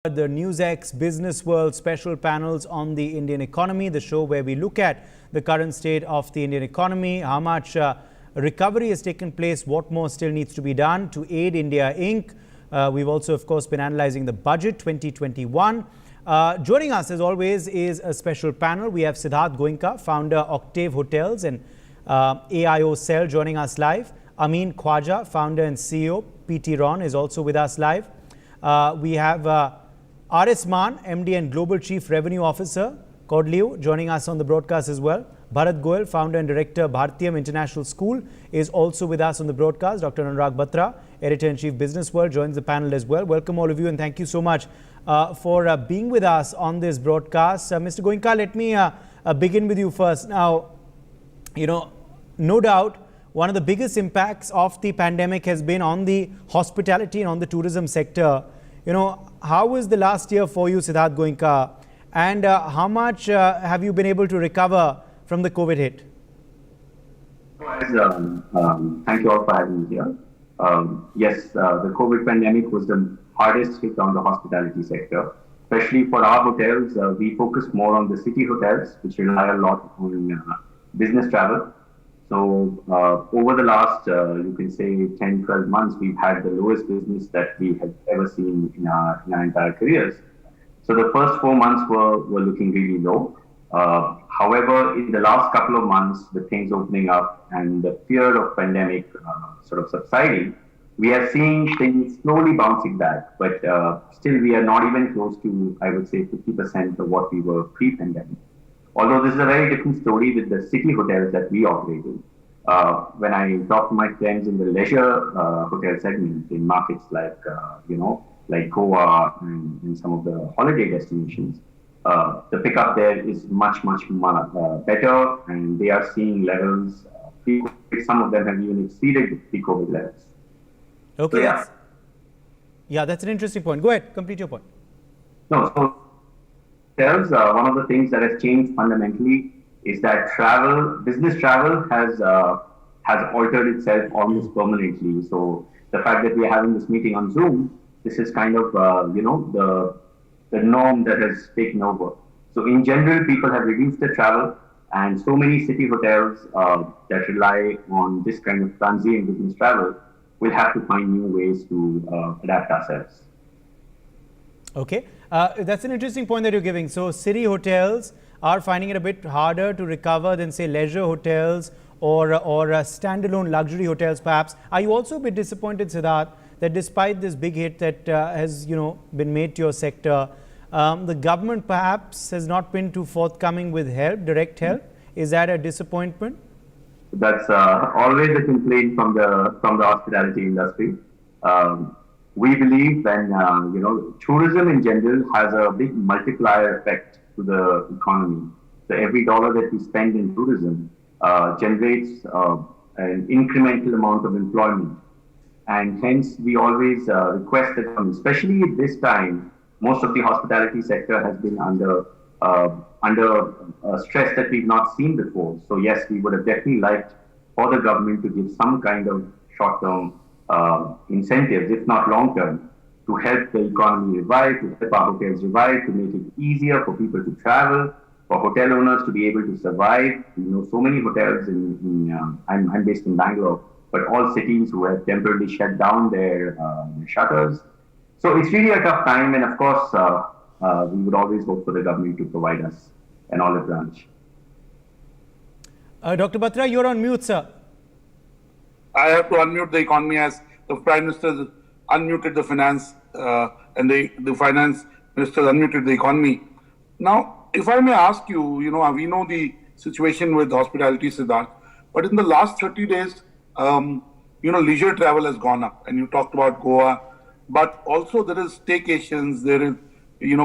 The NewsX Business World special panels on the Indian economy, the show where we look at the current state of the Indian economy, how much recovery has taken place, what more still needs to be done to aid India Inc. We've also, of course, been analyzing the budget 2021. Joining us, as always, is a special panel. We have Siddharth Goenka, founder Octave Hotels and AIO Cell, joining us live. Amin Khwaja, founder and CEO, PT Ron, is also with us live. We have Maan, MD and Global Chief Revenue Officer, Codleo, joining us on the broadcast as well. Bharat Goel, founder and director, Bhartiyam International School, is also with us on the broadcast. Dr. Anurag Batra, editor-in-chief, Business World, joins the panel as well. Welcome all of you, and thank you so much for being with us on this broadcast. Mr. Goenka, let me begin with you first. Now, no doubt, one of the biggest impacts of the pandemic has been on the hospitality and on the tourism sector. How was the last year for you, Siddharth Goenka, and how much have you been able to recover from the COVID hit? Thank you all for having me here. Yes, the COVID pandemic was the hardest hit on the hospitality sector, especially for our hotels. We focus more on the city hotels, which rely a lot on business travel. So over the last, you can say 10, 12 months, we've had the lowest business that we have ever seen in our entire careers. So the first 4 months were looking really low. However, in the last couple of months, with things opening up and the fear of pandemic sort of subsiding, we are seeing things slowly bouncing back. But still, we are not even close to, I would say, 50% of what we were pre-pandemic. Although this is a very different story with the city hotels that we operate in. When I talk to my friends in the leisure hotel segment in markets like, like Goa and some of the holiday destinations, the pickup there is much better, and they are seeing levels, some of them have even exceeded pre-COVID levels. Okay. So, yeah, that's an interesting point. Go ahead, complete your point. No, so one of the things that has changed fundamentally is that business travel has altered itself almost permanently. So the fact that we are having this meeting on Zoom, this is kind of the norm that has taken over. So in general, people have reduced their travel, and so many city hotels that rely on this kind of transient business travel will have to find new ways to adapt ourselves. Okay. That's an interesting point that you're giving. So city hotels are finding it a bit harder to recover than, say, leisure hotels or standalone luxury hotels, perhaps. Are you also a bit disappointed, Siddharth, that despite this big hit that has been made to your sector, the government perhaps has not been too forthcoming with help, direct help? Is that a disappointment? That's always a complaint from the hospitality industry. We believe when, tourism in general has a big multiplier effect to the economy. So every dollar that we spend in tourism generates an incremental amount of employment. And hence, we always request that, especially at this time, most of the hospitality sector has been under stress that we've not seen before. So yes, we would have definitely liked for the government to give some kind of short-term incentives, if not long-term, to help the economy revive, to help our hotels revive, to make it easier for people to travel, for hotel owners to be able to survive. So many hotels I'm based in Bangalore, but all cities who have temporarily shut down their shutters. So it's really a tough time, and of course, we would always hope for the government to provide us an olive branch. Dr. Batra, you're on mute, sir. I have to unmute the economy as the Prime Minister unmuted the finance and the Finance Minister unmuted the economy. Now, if I may ask you, we know the situation with hospitality, Siddharth, but in the last 30 days, leisure travel has gone up, and you talked about Goa, but also there is staycations, there is,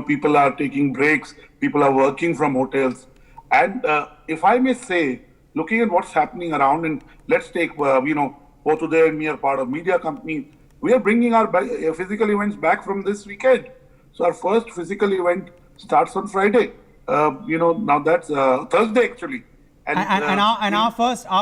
people are taking breaks, people are working from hotels. And if I may say, looking at what's happening around, and let's take, both Uday and me are part of media company, we are bringing our physical events back from this weekend. So our first physical event starts on Friday. Now that's Thursday actually. And our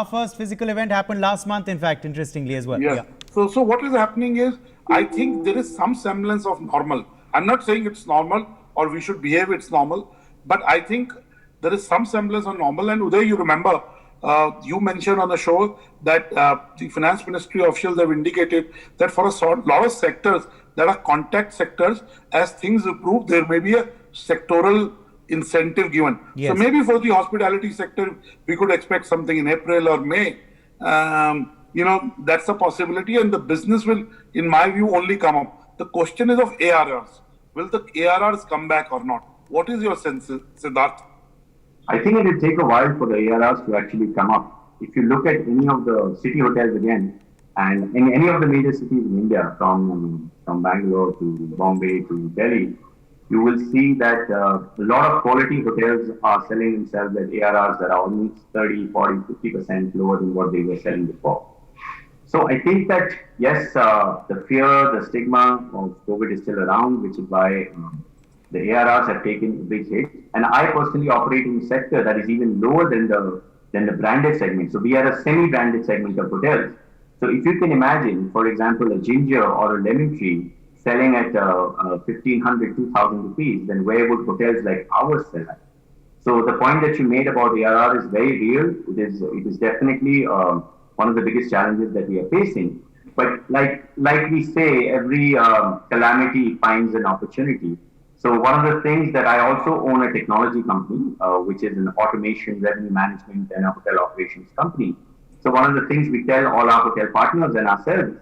first physical event happened last month, in fact, interestingly as well. Yeah. So what is happening is, I think there is some semblance of normal. I'm not saying it's normal or we should behave it's normal, but I think there is some semblance of normal. And Uday, you remember, you mentioned on the show that the finance ministry officials have indicated that for lot of sectors that are contact sectors, as things improve, there may be a sectoral incentive given. Yes. So maybe for the hospitality sector, we could expect something in April or May. That's a possibility, and the business will, in my view, only come up. The question is of ARRs. Will the ARRs come back or not? What is your sense, Siddharth? I think it will take a while for the ARRs to actually come up. If you look at any of the city hotels again, and in any of the major cities in India, from Bangalore to Bombay to Delhi, you will see that a lot of quality hotels are selling themselves at ARRs that are almost 30, 40, 50% lower than what they were selling before. So I think that, yes, the fear, the stigma of COVID is still around, which is why the ARRs have taken a big hit. And I personally operate in a sector that is even lower than the branded segment. So we are a semi-branded segment of hotels. So if you can imagine, for example, a Ginger or a Lemon Tree selling at 1,500, 2,000 rupees, then where would hotels like ours sell at? So the point that you made about ARR is very real. It is definitely one of the biggest challenges that we are facing. But like we say, every calamity finds an opportunity. So one of the things that I also own a technology company, which is an automation, revenue management, and a hotel operations company. So one of the things we tell all our hotel partners and ourselves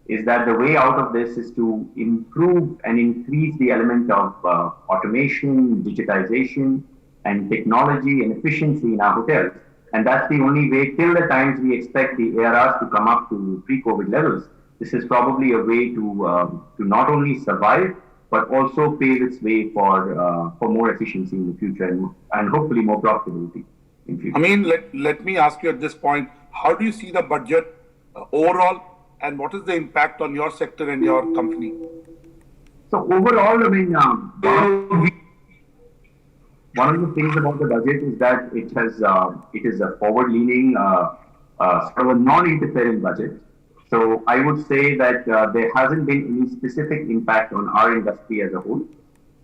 is that the way out of this is to improve and increase the element of automation, digitization, and technology and efficiency in our hotels. And that's the only way, till the times we expect the ARRs to come up to pre-COVID levels. This is probably a way to not only survive, but also pave its way for more efficiency in the future and hopefully more profitability in future. I mean, let me ask you at this point, how do you see the budget overall, and what is the impact on your sector and your company? So overall, I mean, one of the things about the budget is that it is a forward-leaning, sort of a non-interfering budget. So I would say that there hasn't been any specific impact on our industry as a whole.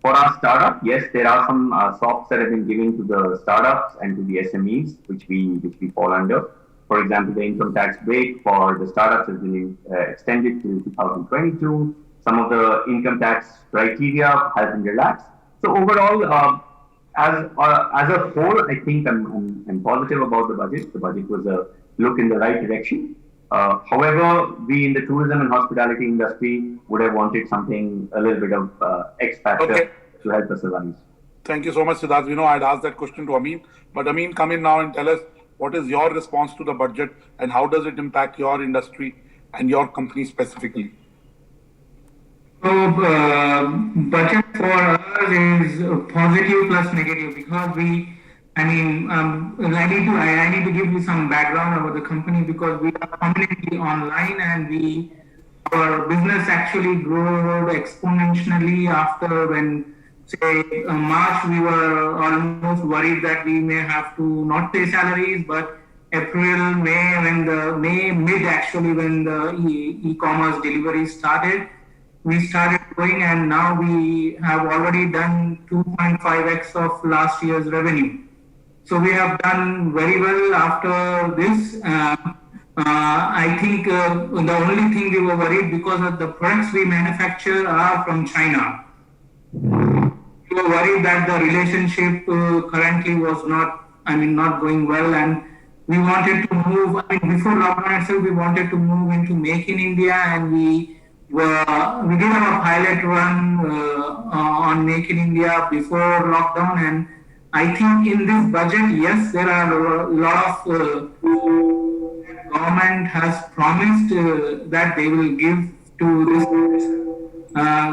For our startup, yes, there are some softs that have been given to the startups and to the SMEs, which we fall under. For example, the income tax break for the startups has been extended to 2022. Some of the income tax criteria has been relaxed. So overall, as a whole, I think I'm positive about the budget. The budget was a look in the right direction. However, we in the tourism and hospitality industry would have wanted something, a little bit of X factor to help us survive. Thank you so much, Siddharth. I'd asked that question to Amin, but Amin, come in now and tell us what is your response to the budget and how does it impact your industry and your company specifically? So, budget for us is positive plus negative because I need to give you some background about the company because we are completely online and our business actually grew exponentially after when, say, March, we were almost worried that we may have to not pay salaries, but April, May, mid actually when the e-commerce delivery started, we started growing and now we have already done 2.5x of last year's revenue. So we have done very well after this. I think the only thing we were worried because of the products we manufacture are from China. We were worried that the relationship currently was not going well, and we wanted to move. Before lockdown itself, we wanted to move into Make in India, and we did our pilot run on Make in India before lockdown, and I think in this budget, yes, there are a lot of government has promised that they will give to this,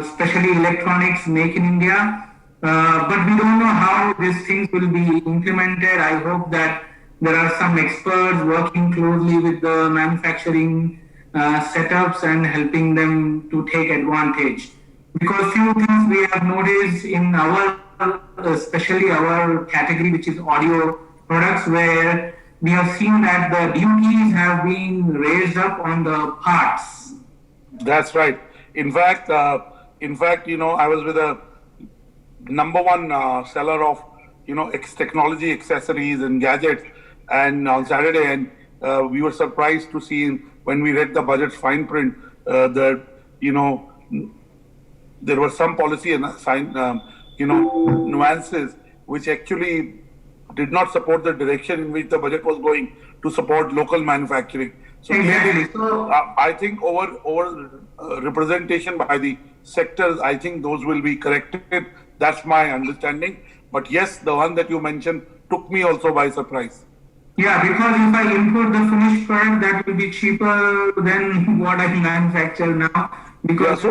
especially electronics, Make in India. But we don't know how these things will be implemented. I hope that there are some experts working closely with the manufacturing setups and helping them to take advantage. Because few things we have noticed in especially our category, which is audio products, where we have seen that the duties have been raised up on the parts. That's right. In fact, In fact, I was with a number one seller of, technology accessories and gadgets, and on Saturday, and we were surprised to see when we read the budget fine print that, there were some policy and nuances which actually did not support the direction in which the budget was going to support local manufacturing. So clearly, I think over representation by the sectors, I think those will be corrected. That's my understanding. But yes, the one that you mentioned took me also by surprise. Yeah, because if I import the finished product, that will be cheaper than what I manufacture now. Because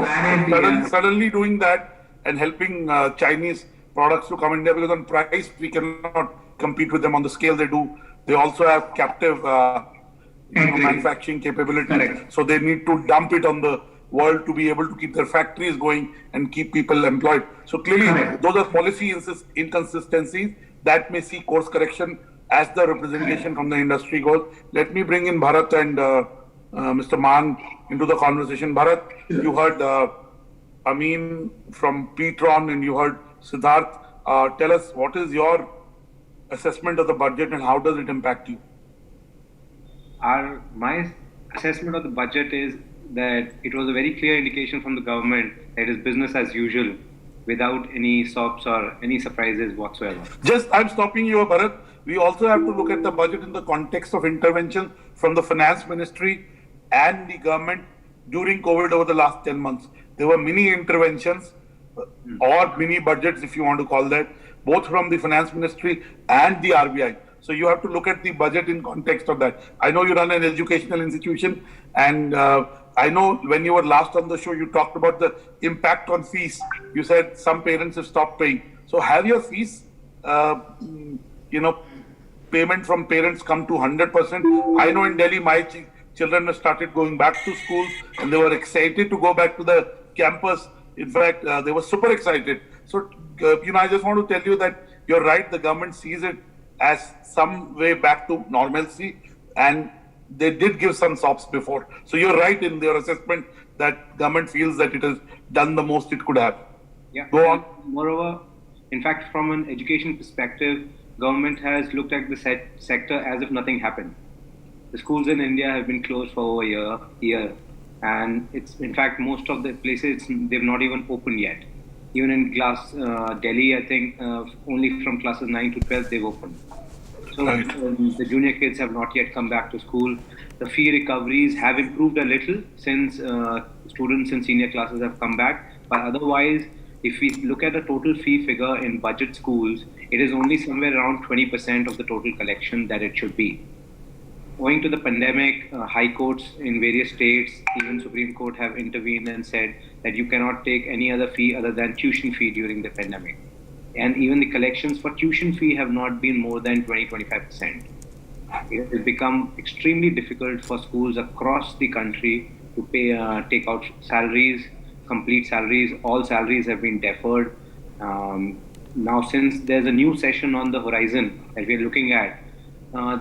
suddenly doing that and helping Chinese products to come in there, because on price we cannot compete with them on the scale they do. They also have captive manufacturing capability. Correct. So they need to dump it on the world to be able to keep their factories going and keep people employed. So clearly, those are policy inconsistencies that may see course correction as the representation from the industry goes. Let me bring in Bharat and Mr. Maan into the conversation. Bharat, you heard Amin from Petron and you heard Siddharth. Tell us, what is your assessment of the budget and how does it impact you? My assessment of the budget is that it was a very clear indication from the government that it is business as usual without any stops or any surprises whatsoever. I'm stopping you, Bharat. We also have to look at the budget in the context of intervention from the finance ministry and the government during COVID over the last 10 months. There were mini interventions or mini budgets, if you want to call that, both from the finance ministry and the RBI. So you have to look at the budget in context of that. I know you run an educational institution, and I know when you were last on the show, you talked about the impact on fees. You said some parents have stopped paying. So have your fees, payment from parents come to 100%? I know in Delhi, my children have started going back to school and they were excited to go back to the campus. In fact, they were super excited. So, I just want to tell you that you're right. The government sees it as some way back to normalcy, and they did give some sops before. So you're right in your assessment that government feels that it has done the most it could have. Yeah. Go on. Moreover, in fact, from an education perspective, government has looked at the sector as if nothing happened. The schools in India have been closed for over a year, and it's in fact most of the places they've not even opened yet. Even in Delhi, I think only from classes 9 to 12 they've opened. So the junior kids have not yet come back to school. The fee recoveries have improved a little since students in senior classes have come back. But otherwise, if we look at the total fee figure in budget schools, it is only somewhere around 20% of the total collection that it should be. Owing to the pandemic, high courts in various states, even Supreme Court have intervened and said that you cannot take any other fee other than tuition fee during the pandemic. And even the collections for tuition fee have not been more than 20-25%. It has become extremely difficult for schools across the country to pay, take out salaries, complete salaries. All salaries have been deferred. Now, since there's a new session on the horizon that we're looking at,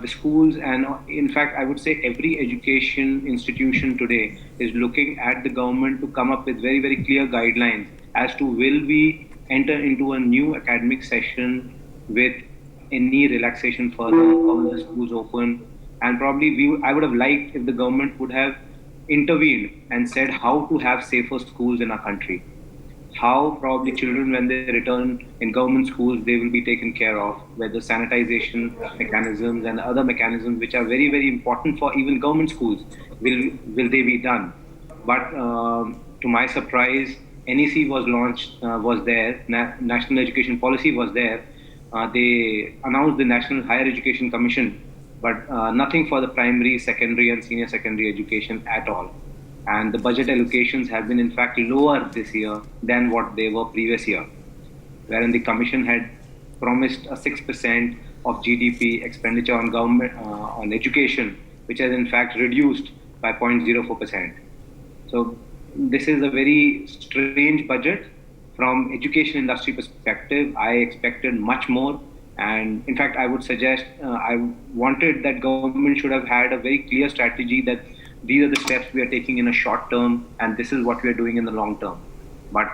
the schools and in fact, I would say every education institution today is looking at the government to come up with very, very clear guidelines as to will we enter into a new academic session with any relaxation further, how the schools open, and probably I would have liked if the government would have intervened and said how to have safer schools in our country. How probably children, when they return in government schools, they will be taken care of, whether sanitization mechanisms and other mechanisms which are very, very important for even government schools, will they be done. But to my surprise, NEC was launched, was there, National Education Policy was there. They announced the National Higher Education Commission, but nothing for the primary, secondary and senior secondary education at all. And the budget allocations have been in fact lower this year than what they were previous year, wherein the commission had promised a 6% of GDP expenditure on government on education, which has in fact reduced by 0.04%. So this is a very strange budget. From education industry perspective, I expected much more. And in fact, I would suggest, I wanted that government should have had a very clear strategy that these are the steps we are taking in a short term, and this is what we are doing in the long term. But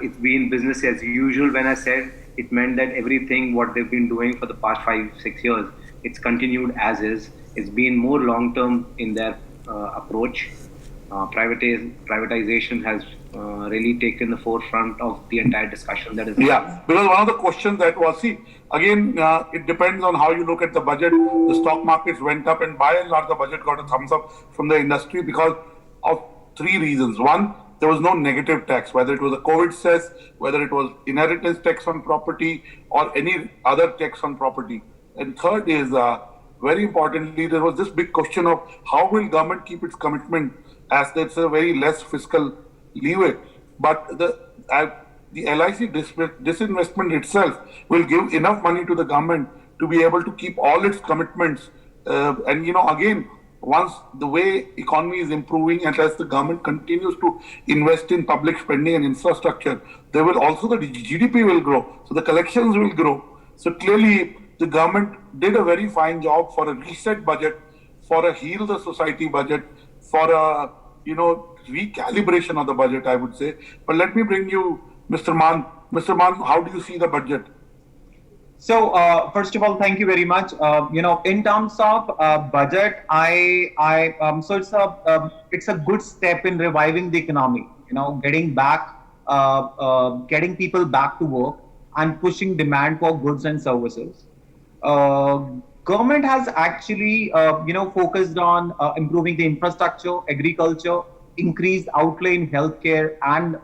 it's been business as usual. When I said it meant that everything what they've been doing for the past 5-6 years, it's continued as is. It's been more long term in their approach. Privatization has really taken the forefront of the entire discussion that is Yeah, happening. because one of the questions that was, see, again, it depends on how you look at the budget. The stock markets went up, and by and large, the budget got a thumbs up from the industry because of three reasons. One, there was no negative tax, whether it was a COVID cess, whether it was inheritance tax on property, or any other tax on property. And third is, very importantly, there was this big question of how will government keep its commitment, as there's a very less fiscal leeway. But the LIC disinvestment itself will give enough money to the government to be able to keep all its commitments. And again, once the way economy is improving and as the government continues to invest in public spending and infrastructure, there will also the GDP will grow, so the collections will grow. So clearly, the government did a very fine job for a reset budget, for a heal the society budget, for a recalibration of the budget, I would say. But let me bring you Mr. Maan. Mr. Maan, how do you see the budget? So first of all, thank you very much. In terms of budget, so it's a good step in reviving the economy. Getting back, getting people back to work and pushing demand for goods and services. Government has actually, focused on improving the infrastructure, agriculture, increased outlay in healthcare, and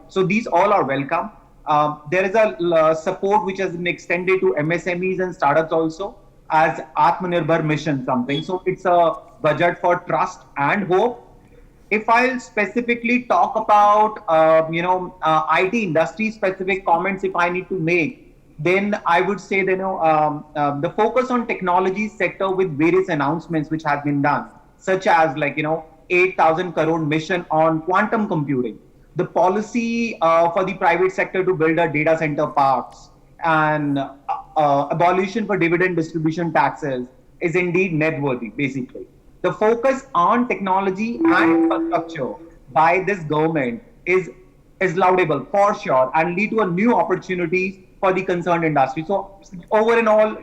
so these all are welcome. There is a support which has been extended to MSMEs and startups also as Atmanirbhar Mission something. So it's a budget for trust and hope. If I'll specifically talk about, IT industry specific comments, if I need to make, then I would say that, the focus on technology sector with various announcements which have been done, such as 8,000 crore mission on quantum computing, the policy for the private sector to build a data center parks, and abolition for dividend distribution taxes is indeed noteworthy, basically. The focus on technology and infrastructure by this government is laudable for sure and lead to a new opportunities for the concerned industry. So over and all,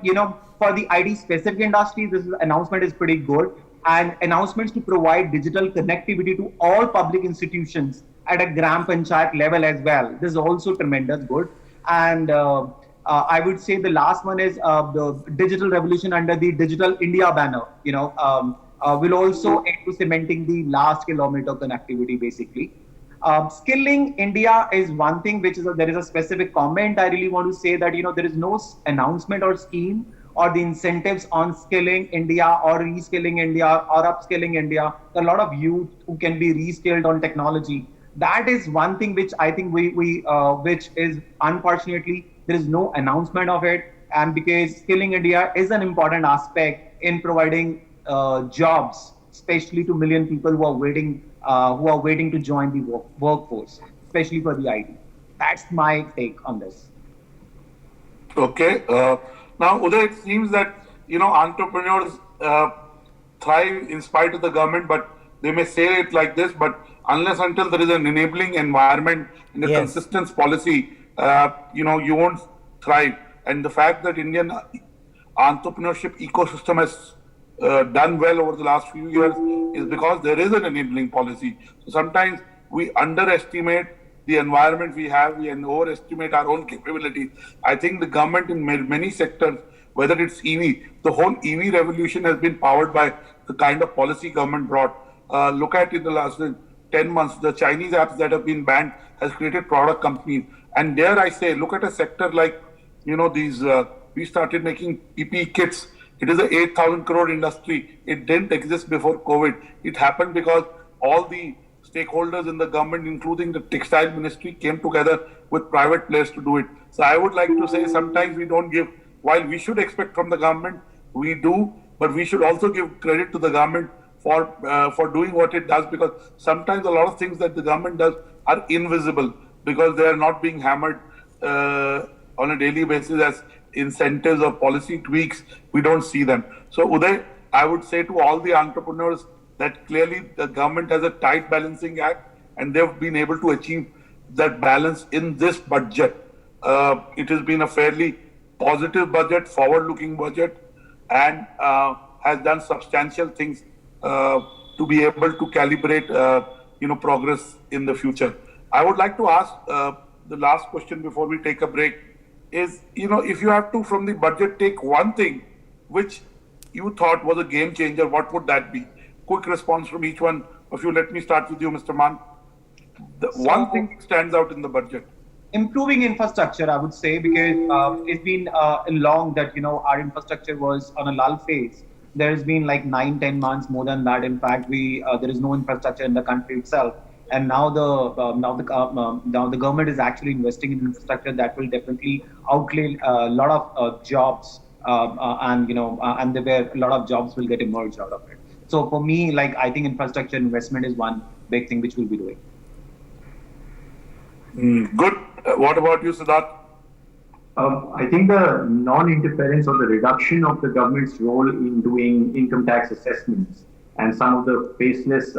for the IT specific industry, this announcement is pretty good. And announcements to provide digital connectivity to all public institutions at a Gram Panchayat level as well. This is also tremendous good. And I would say the last one is the digital revolution under the Digital India banner, will also aid to cementing the last kilometer connectivity, basically. Skilling India is one thing which there is a specific comment I really want to say that, there is no announcement or scheme or the incentives on skilling India or reskilling India or upskilling India. There are a lot of youth who can be reskilled on technology. That is one thing which I think which is unfortunately, there is no announcement of it. And because skilling India is an important aspect in providing jobs, especially to million people who are waiting to join the workforce, especially for the IT. That's my take on this. Okay. Now, Uday, it seems that, entrepreneurs thrive in spite of the government, but they may say it like this, but unless until there is an enabling environment and a consistent policy, you won't thrive. And the fact that Indian entrepreneurship ecosystem has done well over the last few years is because there is an enabling policy. So sometimes we underestimate the environment we have, we overestimate our own capabilities. I think the government in many sectors, whether it's EV, the whole EV revolution has been powered by the kind of policy government brought. Look at in the last 10 months, the Chinese apps that have been banned has created product companies. And dare I say, look at a sector like, we started making PPE kits. It is an 8,000 crore industry. It didn't exist before COVID. It happened because all the stakeholders in the government, including the textile ministry, came together with private players to do it. So I would like to say sometimes we don't give, while we should expect from the government, we do, but we should also give credit to the government for doing what it does, because sometimes a lot of things that the government does are invisible because they are not being hammered on a daily basis as incentives or policy tweaks. We don't see them. So Uday, I would say to all the entrepreneurs that clearly the government has a tight balancing act and they've been able to achieve that balance in this budget. It has been a fairly positive budget, forward-looking budget, and has done substantial things to be able to calibrate, progress in the future. I would like to ask the last question before we take a break is, if you have to, from the budget, take one thing which you thought was a game changer, what would that be? Quick response from each one of you. Let me start with you, Mr. Maan. One thing stands out in the budget. Improving infrastructure, I would say, because it's been long that our infrastructure was on a lull phase. There's been like 9-10 months, more than that. In fact, there is no infrastructure in the country itself, and now the government is actually investing in infrastructure that will definitely outlay a lot of jobs, and where a lot of jobs will get emerged out of it. So for me, I think infrastructure investment is one big thing which we'll be doing. Good. What about you, Siddharth? I think the non-interference or the reduction of the government's role in doing income tax assessments and some of the faceless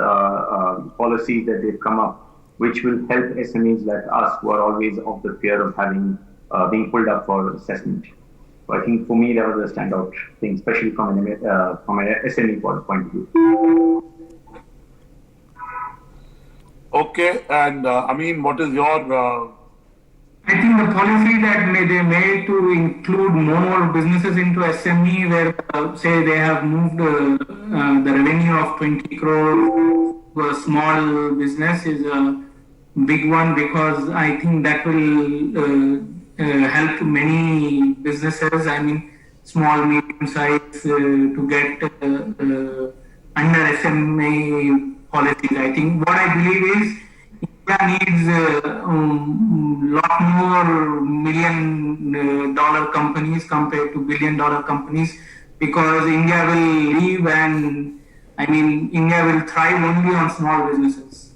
policies that they've come up, which will help SMEs like us who are always of the fear of having being pulled up for assessment. So I think for me that was a standout thing, especially from an SME point of view. Okay, and Amin, what is your? I think the policy that they made to include more businesses into SME, where say they have moved the revenue of 20 crore to a small business, is a big one, because I think that will help many businesses. I mean, small, medium size to get under SMA policies. I think what I believe is India needs lot more million-dollar companies compared to billion-dollar companies, because India will leave, and India will thrive only on small businesses.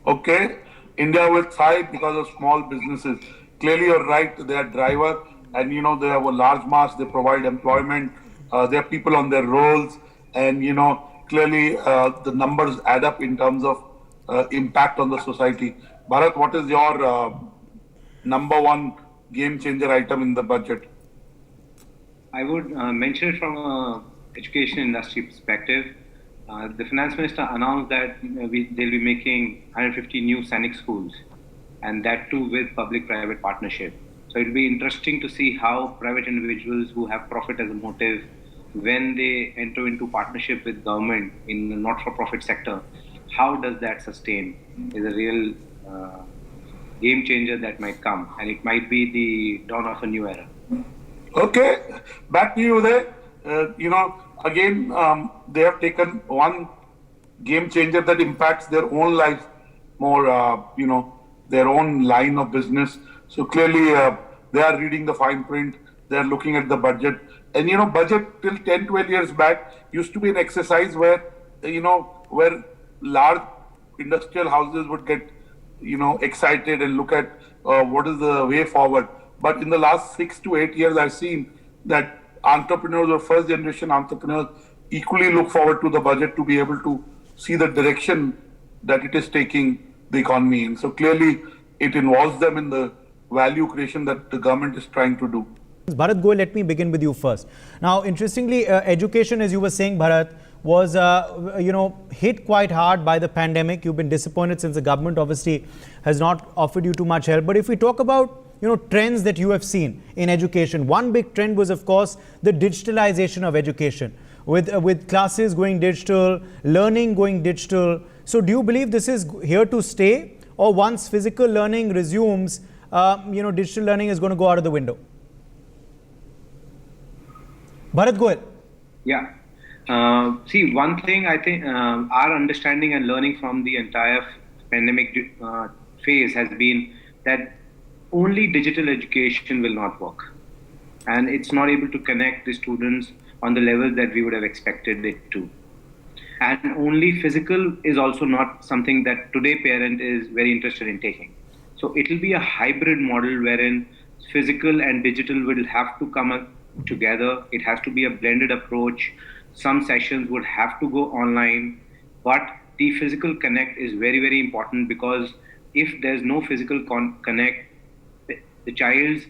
Okay, India will thrive because of small businesses. Clearly, you're right. They are driver, and they have a large mass. They provide employment. They have people on their roles, and clearly the numbers add up in terms of impact on the society. Bharat, what is your number one game changer item in the budget? I would mention it from an education industry perspective. The finance minister announced that they'll be making 150 new Sainik schools, and that too with public-private partnership. So it'll be interesting to see how private individuals who have profit as a motive, when they enter into partnership with government in the not-for-profit sector, how does that sustain? Is a real game changer that might come, and it might be the dawn of a new era. Okay, back to you there. Again, they have taken one game changer that impacts their own life more, their own line of business. So clearly, they are reading the fine print. They are looking at the budget. And, budget till 10, 12 years back used to be an exercise where, where large industrial houses would get, excited and look at what is the way forward. But in the last 6 to 8 years, I've seen that entrepreneurs or first generation entrepreneurs equally look forward to the budget to be able to see the direction that it is taking the economy in. So clearly, it involves them in the value creation that the government is trying to do. Bharat Goel, let me begin with you first. Now, interestingly, education, as you were saying, Bharat, was, hit quite hard by the pandemic. You've been disappointed since the government obviously has not offered you too much help. But if we talk about, trends that you have seen in education, one big trend was, of course, the digitalization of education, with classes going digital, learning going digital. So do you believe this is here to stay, or once physical learning resumes, digital learning is going to go out of the window? Bharat Goel. Yeah. See, one thing I think our understanding and learning from the entire pandemic phase has been that only digital education will not work. And it's not able to connect the students on the level that we would have expected it to. And only physical is also not something that today parent is very interested in taking. So it will be a hybrid model wherein physical and digital will have to come together. It has to be a blended approach. Some sessions would have to go online, but the physical connect is very, very important, because if there's no physical connect, the child's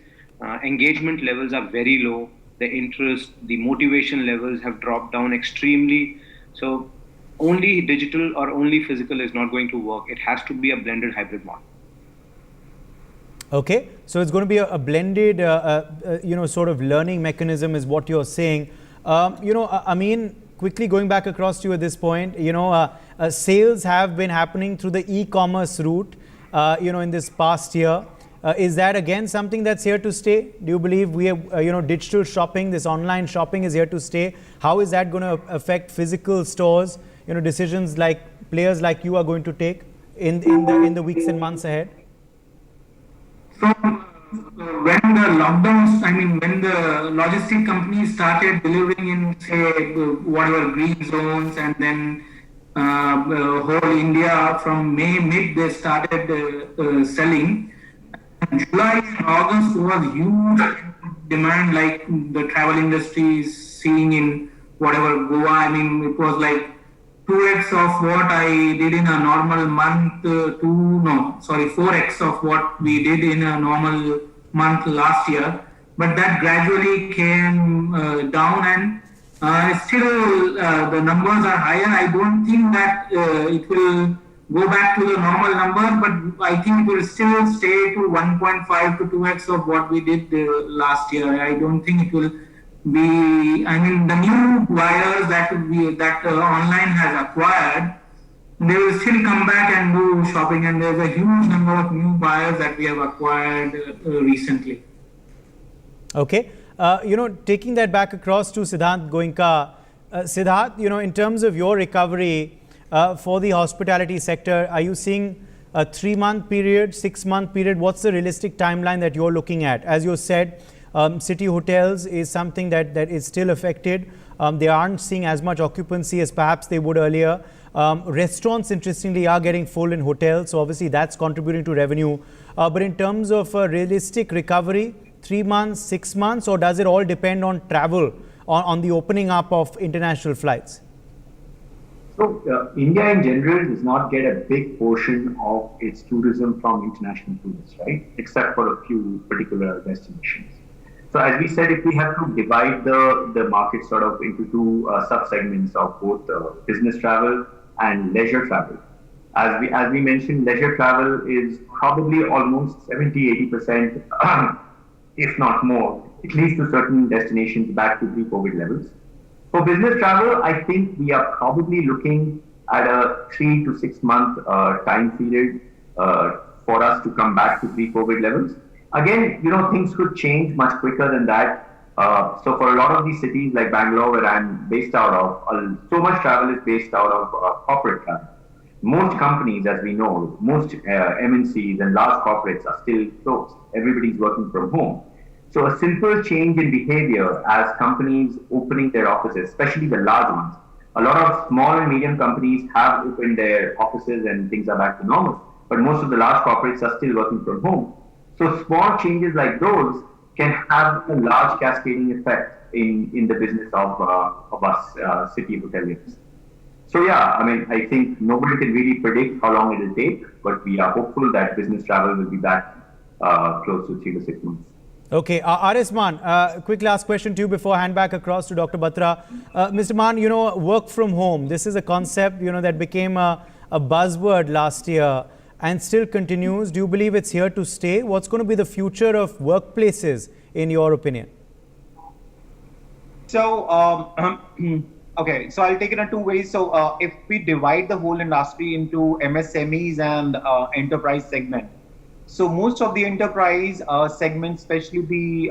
engagement levels are very low. The interest, the motivation levels have dropped down extremely. So only digital or only physical is not going to work. It has to be a blended hybrid model. Okay, so it's going to be a blended, sort of learning mechanism is what you're saying. Aamin, quickly going back across to you at this point, sales have been happening through the e-commerce route, in this past year. Is that again something that's here to stay? Do you believe we have, digital shopping, this online shopping is here to stay? How is that going to affect physical stores? Decisions like players like you are going to take in the weeks and months ahead? So when the lockdowns, when the logistic companies started delivering in, say, whatever green zones, and then whole India from mid they started selling. July and August was huge demand, like the travel industry is seeing in whatever Goa. It was like 2x of what I did in a normal month, 4x of what we did in a normal month last year. But that gradually came down, and still the numbers are higher. I don't think that it will go back to the normal number, but I think it will still stay to 1.5 to 2x of what we did last year. I don't think it will be, the new buyers that online has acquired, they will still come back and do shopping, and there's a huge number of new buyers that we have acquired recently. Okay, taking that back across to Siddhant Goenka. Siddhant, in terms of your recovery for the hospitality sector, are you seeing a 3-month period, 6-month period? What's the realistic timeline that you're looking at? As you said, city hotels is something that is still affected. They aren't seeing as much occupancy as perhaps they would earlier. Restaurants, interestingly, are getting full in hotels, so obviously that's contributing to revenue. But in terms of realistic recovery, 3 months, 6 months, or does it all depend on travel, on the opening up of international flights? So India in general does not get a big portion of its tourism from international tourists, right? Except for a few particular destinations. So as we said, if we have to divide the market sort of into two sub-segments of both business travel and leisure travel. As we mentioned, leisure travel is probably almost 70-80%, if not more, at least to certain destinations back to pre-COVID levels. For business travel, I think we are probably looking at a 3 to 6 month time period for us to come back to pre-COVID levels. Again, things could change much quicker than that. So for a lot of these cities like Bangalore, where I'm based out of, so much travel is based out of corporate travel. Most companies, as we know, most MNCs and large corporates are still closed. Everybody's working from home. So a simple change in behavior as companies opening their offices, especially the large ones. A lot of small and medium companies have opened their offices and things are back to normal. But most of the large corporates are still working from home. So small changes like those can have a large cascading effect in the business of us city hoteliers. So yeah, I think nobody can really predict how long it will take, but we are hopeful that business travel will be back close to 3 to 6 months. Okay, Maan, quick last question to you before I hand back across to Dr. Batra. Mr. Maan, work from home. This is a concept, that became a buzzword last year and still continues. Do you believe it's here to stay? What's going to be the future of workplaces, in your opinion? So, okay, so I'll take it in two ways. So, if we divide the whole industry into MSMEs and enterprise segment, so most of the enterprise segments, especially the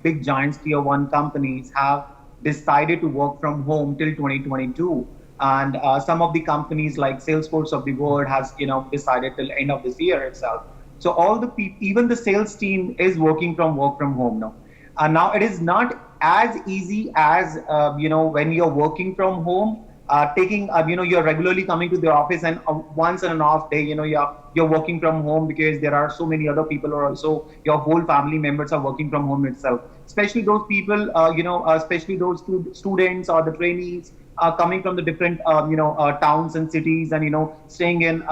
big giants, tier 1 companies, have decided to work from home till 2022. And some of the companies like Salesforce of the world has, decided till end of this year itself. So all the people, even the sales team is work from home now. Now it is not as easy as, when you're working from home, taking, you're regularly coming to the office and once in an off day, you're working from home because there are so many other people, or also your whole family members are working from home itself. Especially those people, especially those students or the trainees coming from the different, towns and cities and, staying in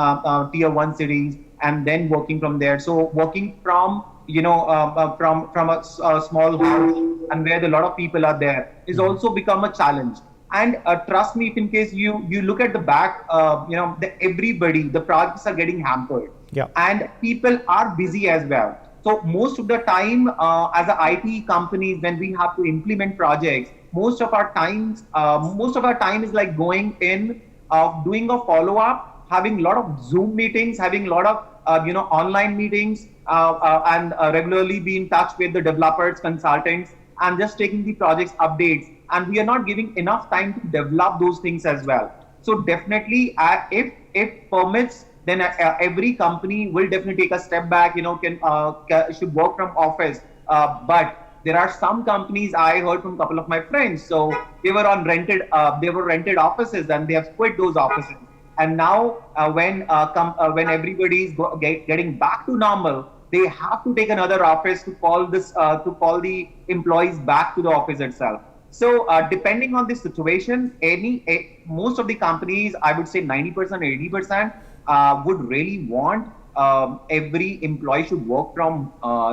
tier 1 cities and then working from there. So working from from a small house and where a lot of people are there is also become a challenge. And trust me, if in case you look at the back, the projects are getting hampered, Yeah. and people are busy as well. So most of the time, as a IT companies, when we have to implement projects, most of our time is like going in, doing a follow up, having a lot of Zoom meetings, having a lot of online meetings, and regularly be in touch with the developers, consultants, and just taking the projects updates. And we are not giving enough time to develop those things as well. So definitely, if permits, then every company will definitely take a step back. Should work from office. But there are some companies, I heard from a couple of my friends. So they were rented offices, and they have quit those offices. And now, when everybody is getting back to normal, they have to take another office to call the employees back to the office itself. So depending on the situation, most of the companies, I would say 90%, 80%, would really want every employee should work from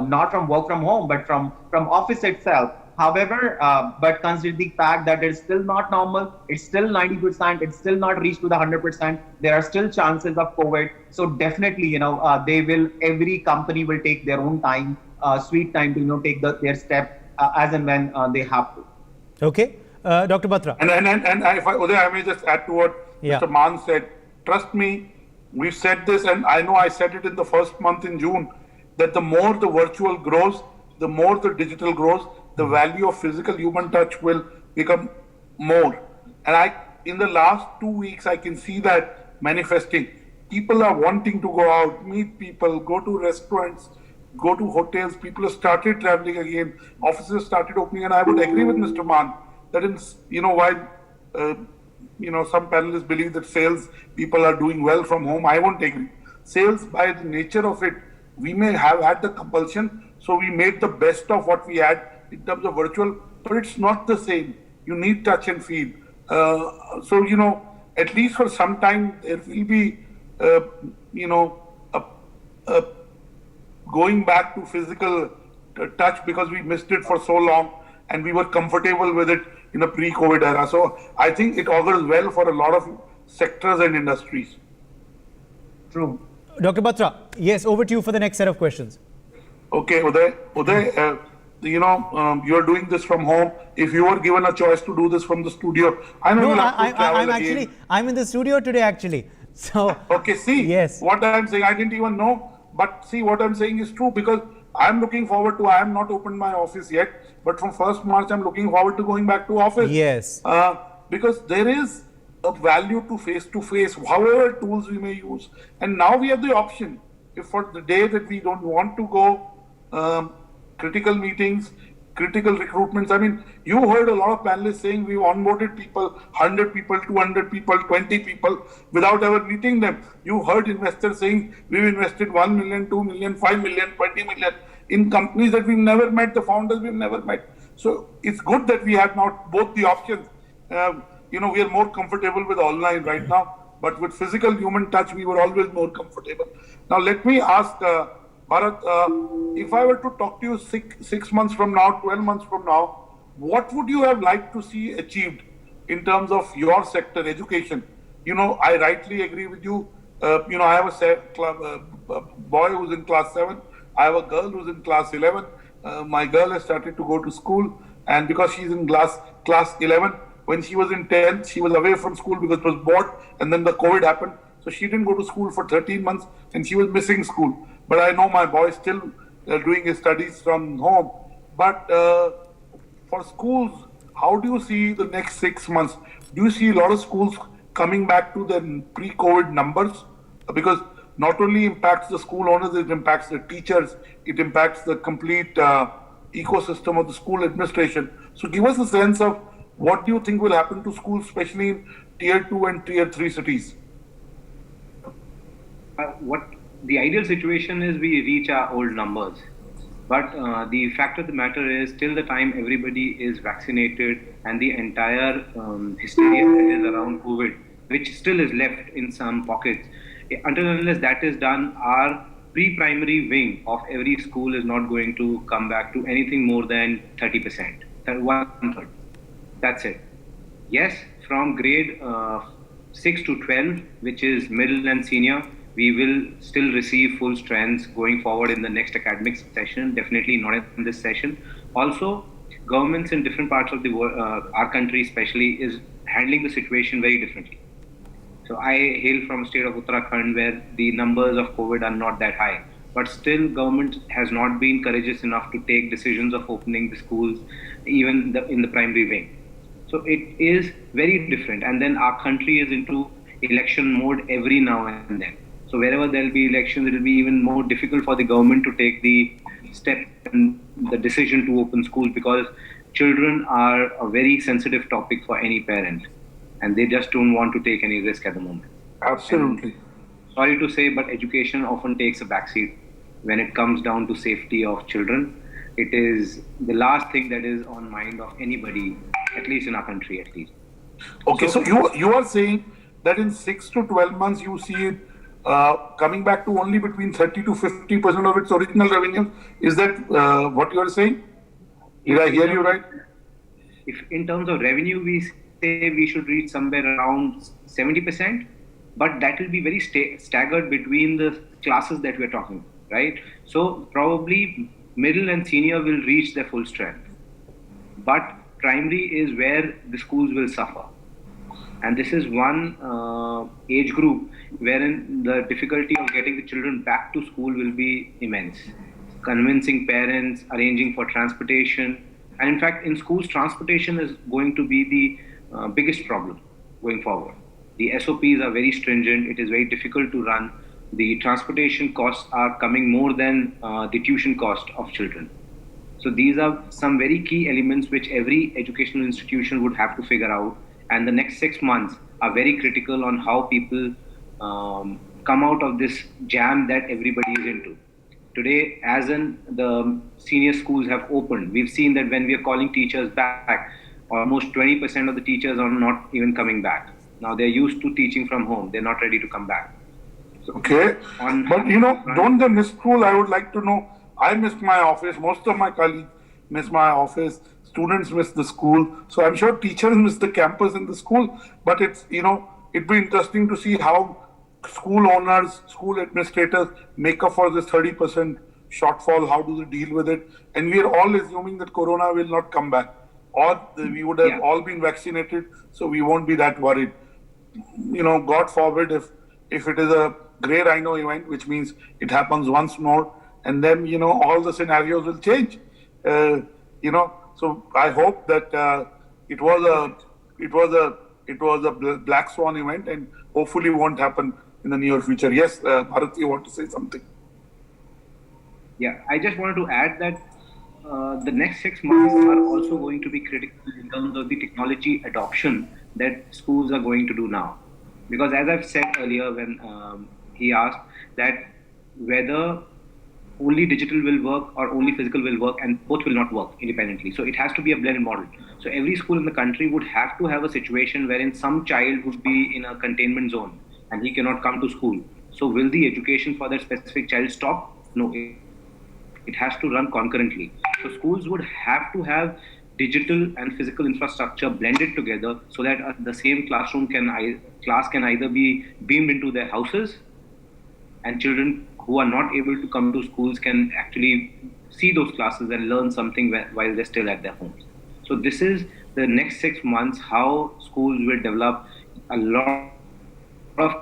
not from work from home, but from office itself. However, but consider the fact that it's still not normal, it's still 90%, it's still not reached to the 100%. There are still chances of COVID. So definitely, every company will take their own time, sweet time to take their step as and when they have to. Okay, Dr. Batra. And if I may just add to what Mr. Maan said. Trust me, we said this, and I know I said it in the first month in June, that the more the virtual grows, the more the digital grows, the value of physical human touch will become more. And in the last 2 weeks, I can see that manifesting. People are wanting to go out, meet people, go to restaurants, go to hotels. People have started traveling again. Offices started opening, and I would agree with Mr. Maan that while some panelists believe that sales people are doing well from home, I won't agree. Sales, by the nature of it, we may have had the compulsion, so we made the best of what we had in terms of virtual, but it's not the same. You need touch and feel. So at least for some time there will be going back to physical touch, because we missed it for so long and we were comfortable with it in a pre-COVID era. So I think it augurs well for a lot of sectors and industries. True. Dr. Batra, yes, over to you for the next set of questions. Okay, Uday, you're doing this from home. If you were given a choice to do this from the studio, I know you'll have to travel again. I'm in the studio today, actually. So okay, see, yes, what I'm saying, I didn't even know, but see, what I'm saying is true, because I'm looking forward to, I have not opened my office yet, but from 1st March, I'm looking forward to going back to office. Yes. Because there is a value to face, however tools we may use. And now we have the option, if for the day that we don't want to go, critical meetings, critical recruitments. I mean, you heard a lot of panelists saying we've onboarded people, 100 people, 200 people, 20 people without ever meeting them. You heard investors saying we've invested 1 million, 2 million, 5 million, 20 million in companies that we've never met, the founders we've never met. So it's good that we have now both the options. We are more comfortable with online right now, but with physical human touch, we were always more comfortable. Now, let me ask Bharat, if I were to talk to you 6 months from now, 12 months from now, what would you have liked to see achieved in terms of your sector, education? I rightly agree with you. I have a boy who's in class 7. I have a girl who's in class 11. My girl has started to go to school, and because she's in class 11, when she was in 10th, she was away from school because it was board, and then the COVID happened. So she didn't go to school for 13 months, and she was missing school. But I know my boy is still doing his studies from home. But for schools, how do you see the next 6 months? Do you see a lot of schools coming back to their pre-COVID numbers? Because not only impacts the school owners, it impacts the teachers, it impacts the complete ecosystem of the school administration. So give us a sense of what do you think will happen to schools, especially in tier 2 and tier 3 cities? What the ideal situation is, we reach our old numbers. But the fact of the matter is, till the time everybody is vaccinated and the entire hysteria that is around COVID, which still is left in some pockets, until and unless that is done, our pre-primary wing of every school is not going to come back to anything more than 30%, 1/3. That's it. Yes, from grade 6 to 12, which is middle and senior, we will still receive full strengths going forward in the next academic session, definitely not in this session. Also, governments in different parts of the world, our country especially, is handling the situation very differently. So I hail from a state of Uttarakhand where the numbers of COVID are not that high. But still, government has not been courageous enough to take decisions of opening the schools, even in the primary wing. So it is very different. And then our country is into election mode every now and then. So wherever there will be elections, it will be even more difficult for the government to take the step and the decision to open schools, because children are a very sensitive topic for any parent, and they just don't want to take any risk at the moment. Absolutely. And sorry to say, but education often takes a backseat when it comes down to safety of children. It is the last thing that is on mind of anybody, at least in our country, at least. Okay, so you are saying that in 6 to 12 months you see it coming back to only between 30 to 50% of its original revenue. Is that what you are saying? Did I hear you right? If in terms of revenue, we say we should reach somewhere around 70%, but that will be very staggered between the classes that we're talking, right? So probably middle and senior will reach their full strength, but primary is where the schools will suffer. And this is one age group wherein the difficulty of getting the children back to school will be immense. Convincing parents, arranging for transportation. And in fact, in schools, transportation is going to be the biggest problem going forward. The SOPs are very stringent. It is very difficult to run. The transportation costs are coming more than the tuition cost of children. So these are some very key elements which every educational institution would have to figure out. And the next 6 months are very critical on how people come out of this jam that everybody is into. Today, as in the senior schools have opened, we've seen that when we are calling teachers back, almost 20% of the teachers are not even coming back. Now they're used to teaching from home. They're not ready to come back. So okay. But don't they miss school? I would like to know. I missed my office. Most of my colleagues miss my office. Students miss the school. So I'm sure teachers miss the campus and the school. But it's, it'd be interesting to see how school owners, school administrators make up for this 30% shortfall. How do they deal with it? And we are all assuming that Corona will not come back, or we would have all been vaccinated, so we won't be that worried. God forbid if it is a Grey Rhino event, which means it happens once more, and then all the scenarios will change. So I hope that it was a black swan event, and hopefully won't happen in the near future. Yes, Bharat, you want to say something? Yeah, I just wanted to add that the next 6 months are also going to be critical in terms of the technology adoption that schools are going to do now. Because as I've said earlier when he asked that whether only digital will work or only physical will work, and both will not work independently. So it has to be a blended model. So every school in the country would have to have a situation wherein some child would be in a containment zone and he cannot come to school. So will the education for that specific child stop? No, it has to run concurrently. So schools would have to have digital and physical infrastructure blended together so that the same class can either be beamed into their houses, and children who are not able to come to schools can actually see those classes and learn something while they're still at their homes. So this is the next 6 months, how schools will develop. A lot of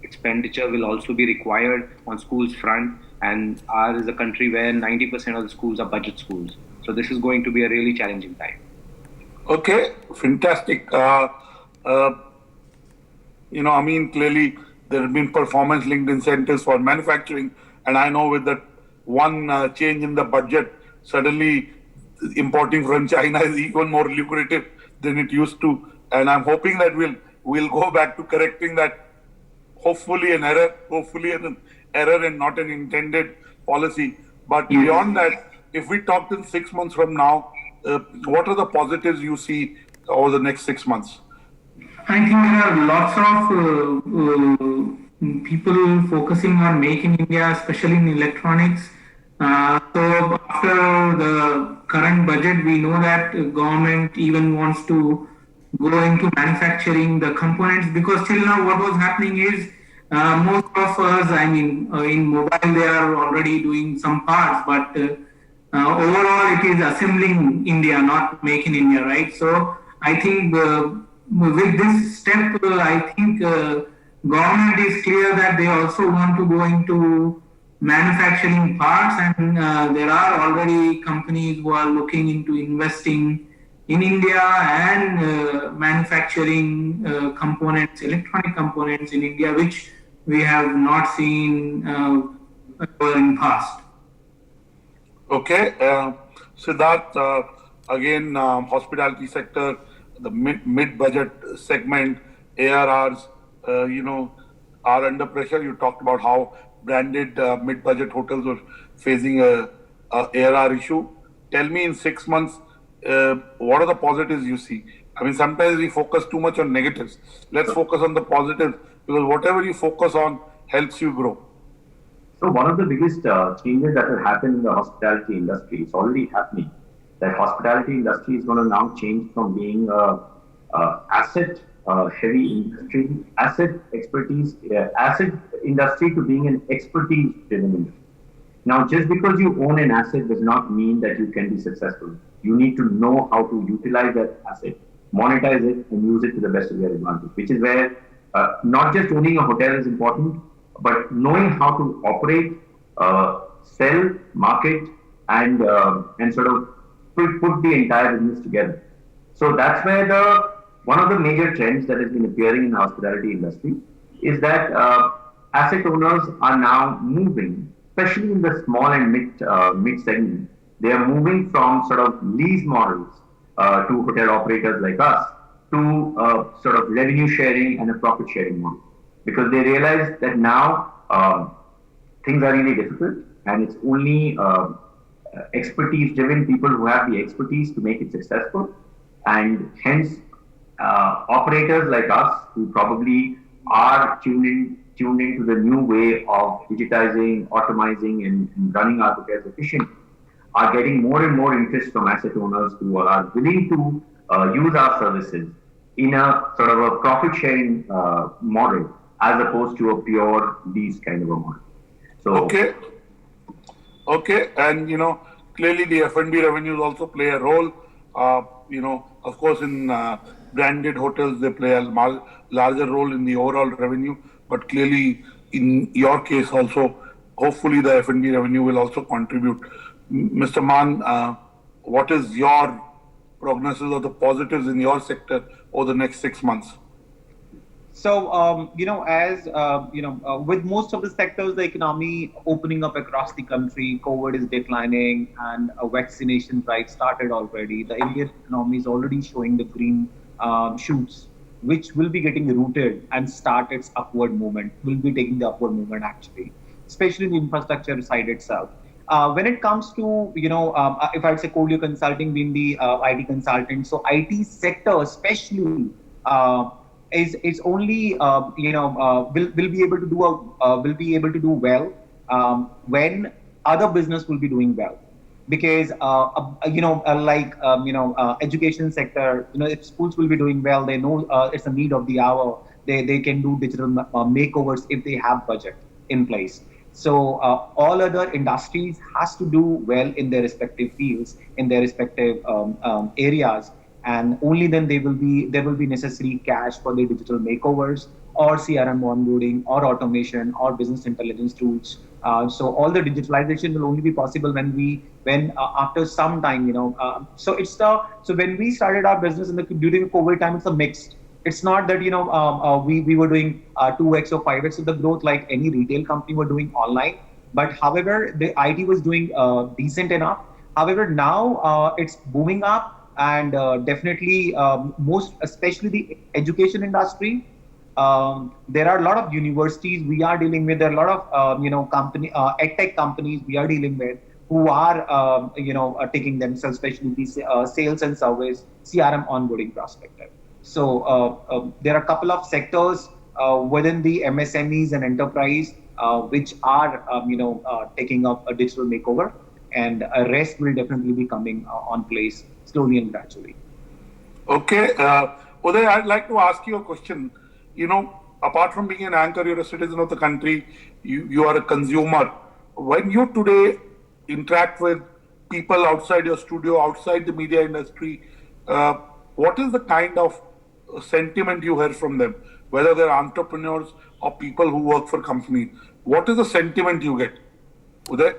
expenditure will also be required on schools front, and ours is a country where 90% of the schools are budget schools. So this is going to be a really challenging time. Okay, fantastic. Clearly there have been performance-linked incentives for manufacturing, and I know with that one change in the budget, suddenly importing from China is even more lucrative than it used to. And I'm hoping that we'll go back to correcting that. Hopefully an error and not an intended policy. But beyond that, if we talked in 6 months from now, what are the positives you see over the next 6 months? I think there are lots of people focusing on Make in India, especially in electronics. So after the current budget, we know that government even wants to go into manufacturing the components, because till now what was happening is most of us, I mean, in mobile they are already doing some parts, but overall it is assembling India, not Make in India, right? So I think with this step, I think government is clear that they also want to go into manufacturing parts, and there are already companies who are looking into investing in India and manufacturing components, electronic components in India, which we have not seen in past. Okay, Siddharth, again, hospitality sector, the mid-budget segment, ARRs, are under pressure. You talked about how branded mid-budget hotels are facing a ARR issue. Tell me, in 6 months, what are the positives you see? I mean, sometimes we focus too much on negatives. Let's focus on the positives, because whatever you focus on helps you grow. So one of the biggest changes that will happen in the hospitality industry, it's already happening, that hospitality industry is going to now change from being asset heavy industry, asset industry, to being an expertise driven industry. Now, just because you own an asset does not mean that you can be successful. You need to know how to utilize that asset, monetize it, and use it to the best of your advantage, which is where not just owning a hotel is important, but knowing how to operate, sell, market, and sort of put the entire business together. So that's where one of the major trends that has been appearing in the hospitality industry is that asset owners are now moving, especially in the small and mid segment. They are moving from sort of lease models to hotel operators like us to sort of revenue sharing and a profit sharing model, because they realize that now things are really difficult, and it's only expertise driven people who have the expertise to make it successful, and hence operators like us, who probably are tuned into the new way of digitizing, automizing, and running our hotels efficiently, are getting more and more interest from asset owners who are willing to use our services in a sort of a profit sharing model, as opposed to a pure lease kind of a model. So okay, and clearly the F&B revenues also play a role. Of course, in branded hotels they play a larger role in the overall revenue, but clearly in your case also, hopefully the F&B revenue will also contribute. Mr. Maan, what is your prognosis of the positives in your sector over the next 6 months? So, with most of the sectors, the economy opening up across the country, COVID is declining, and a vaccination drive started already. The Indian economy is already showing the green shoots, which will be getting rooted and start its upward movement, will be taking the upward movement actually, especially the infrastructure side itself. When it comes to, if I'd say Codleo Consulting being the IT consultant, so IT sector especially is only will be able to do well when other business will be doing well, because education sector, if schools will be doing well, they know it's a need of the hour. They can do digital makeovers if they have budget in place. So all other industries has to do well in their respective fields, in their respective areas, and only then there will be necessary cash for the digital makeovers or CRM onboarding or automation or business intelligence tools. So all the digitalization will only be possible when after some time, so when we started our business during the COVID time, it's a mixed. It's not that we were doing 2x or 5x of the growth like any retail company were doing online, but however the IT was doing decent enough. However, now it's booming up. And definitely, especially the education industry, there are a lot of universities we are dealing with. There are a lot of edtech companies we are dealing with who are taking themselves, especially the sales and service CRM onboarding perspective. So there are a couple of sectors within the MSMEs and enterprise, which are taking up a digital makeover, and a rest will definitely be coming on place slowly and gradually. Okay, Uday, I'd like to ask you a question. Apart from being an anchor, you're a citizen of the country, you are a consumer. When you today interact with people outside your studio, outside the media industry, what is the kind of sentiment you hear from them? Whether they're entrepreneurs or people who work for companies, what is the sentiment you get? Uday?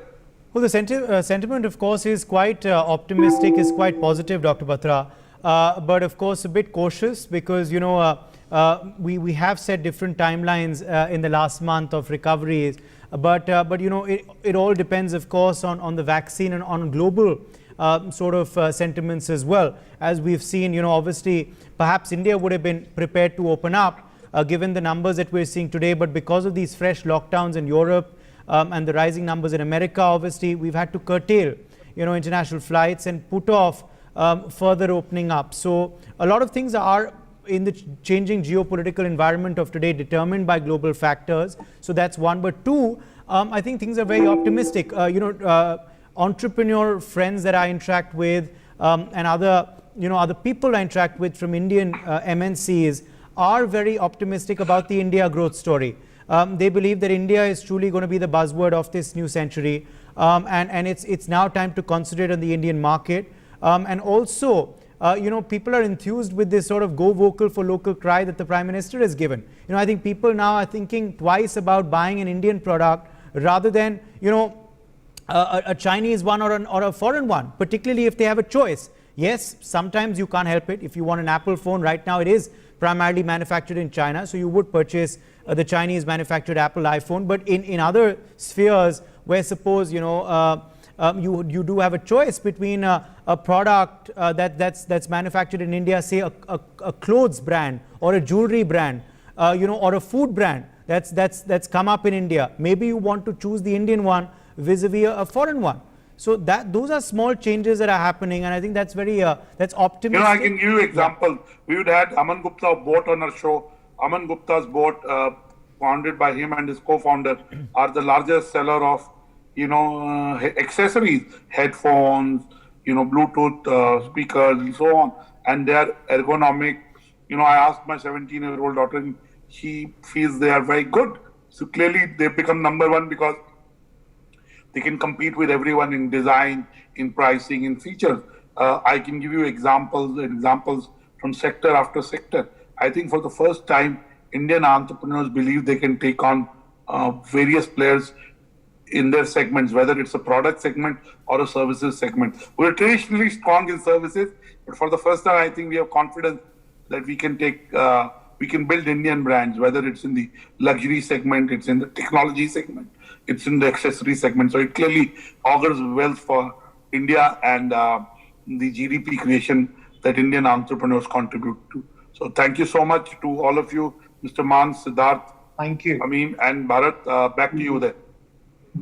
Well, the sentiment, of course, is quite optimistic, is quite positive, Dr. Batra. But of course, a bit cautious because, we have set different timelines in the last month of recoveries. But it all depends, of course, on the vaccine and on global sentiments as well. As we've seen, obviously, perhaps India would have been prepared to open up given the numbers that we're seeing today. But because of these fresh lockdowns in Europe and the rising numbers in America, obviously, we've had to curtail, international flights and put off further opening up. So a lot of things are in the changing geopolitical environment of today determined by global factors. So that's one. But two, I think things are very optimistic. Entrepreneur friends that I interact with and other people I interact with from Indian MNCs are very optimistic about the India growth story. They believe that India is truly going to be the buzzword of this new century, and it's now time to concentrate on the Indian market. And also, people are enthused with this sort of go vocal for local cry that the Prime Minister has given. I think people now are thinking twice about buying an Indian product rather than, a Chinese one or a foreign one, particularly if they have a choice. Yes, sometimes you can't help it. If you want an Apple phone right now, it is primarily manufactured in China, so you would purchase the Chinese manufactured Apple iPhone. But in other spheres where suppose you do have a choice between a product that's manufactured in India, say a clothes brand or a jewelry brand, or a food brand that's come up in India. Maybe you want to choose the Indian one vis-a-vis a foreign one. So those are small changes that are happening, and I think that's very that's optimistic. I can give you example. We would had Aman Gupta boat on our show. Aman Gupta's boat, founded by him and his co-founder, are the largest seller of accessories, headphones, Bluetooth speakers, and so on. And they are ergonomic. I asked my 17-year-old daughter, and she feels they are very good. So clearly, they've become number one because they can compete with everyone in design, in pricing, in features. I can give you examples from sector after sector. I think for the first time, Indian entrepreneurs believe they can take on various players in their segments, whether it's a product segment or a services segment. We're traditionally strong in services, but for the first time, I think we have confidence that we can build Indian brands, whether it's in the luxury segment, it's in the technology segment, it's in the accessory segment. So it clearly augurs well for India and the GDP creation that Indian entrepreneurs contribute to. So thank you so much to all of you, Mr. Maan, Siddharth, thank you, Amin, and Bharat. Back to you there.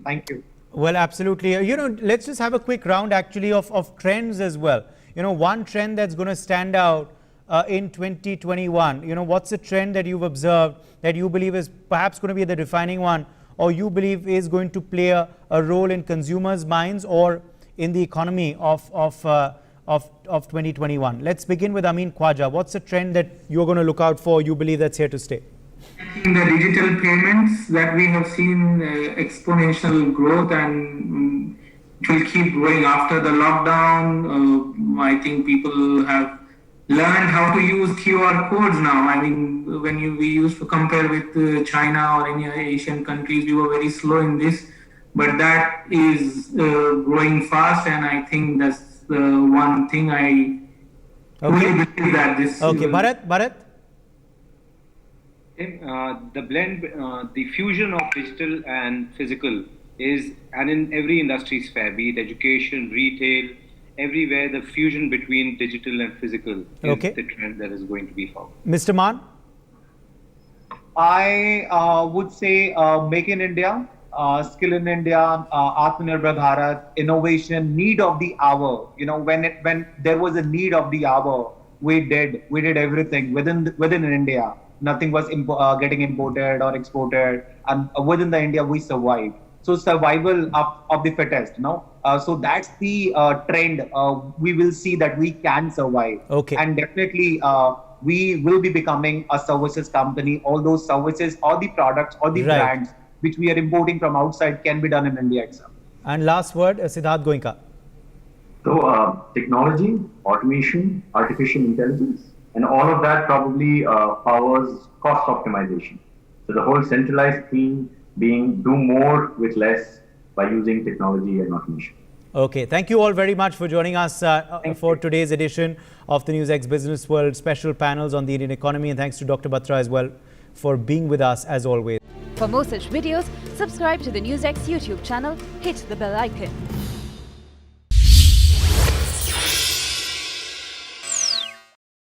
Thank you. Well, absolutely. Let's just have a quick round actually of trends as well. One trend that's going to stand out in 2021, what's a trend that you've observed that you believe is perhaps going to be the defining one, or you believe is going to play a role in consumers' minds or in the economy of 2021? Let's begin with Amin Khwaja. What's a trend that you're going to look out for, you believe that's here to stay? In the digital payments that we have seen exponential growth, and it will keep growing after the lockdown. I think people have learned how to use QR codes now. I mean, we used to compare with China or any other Asian countries, we were very slow in this, but that is growing fast, and I think that's the one thing I really believe that this. Okay, Bharat. The blend, the fusion of digital and physical and in every industry sphere, be it education, retail, everywhere, the fusion between digital and physical is the trend that is going to be followed. Mr. Maan? I would say Make in India, Skill in India, Atmanirbhar Bharat, innovation, need of the hour. When there was a need of the hour, we did everything within India. nothing was getting imported or exported, and within the India we survived. So survival of the fittest, so that's the trend. We will see that we can survive. Okay. And definitely we will be becoming a services company. All those services, all the products, all the brands which we are importing from outside can be done in India itself. And last word, Siddharth Goenka. So technology, automation, artificial intelligence, and all of that probably powers cost optimization. So the whole centralized theme being do more with less by using technology and automation. Okay, thank you all very much for joining us for today's edition of the NewsX Business World special panels on the Indian economy, and thanks to Dr. Batra as well for being with us as always. For more such videos, subscribe to the NewsX YouTube channel, hit the bell icon.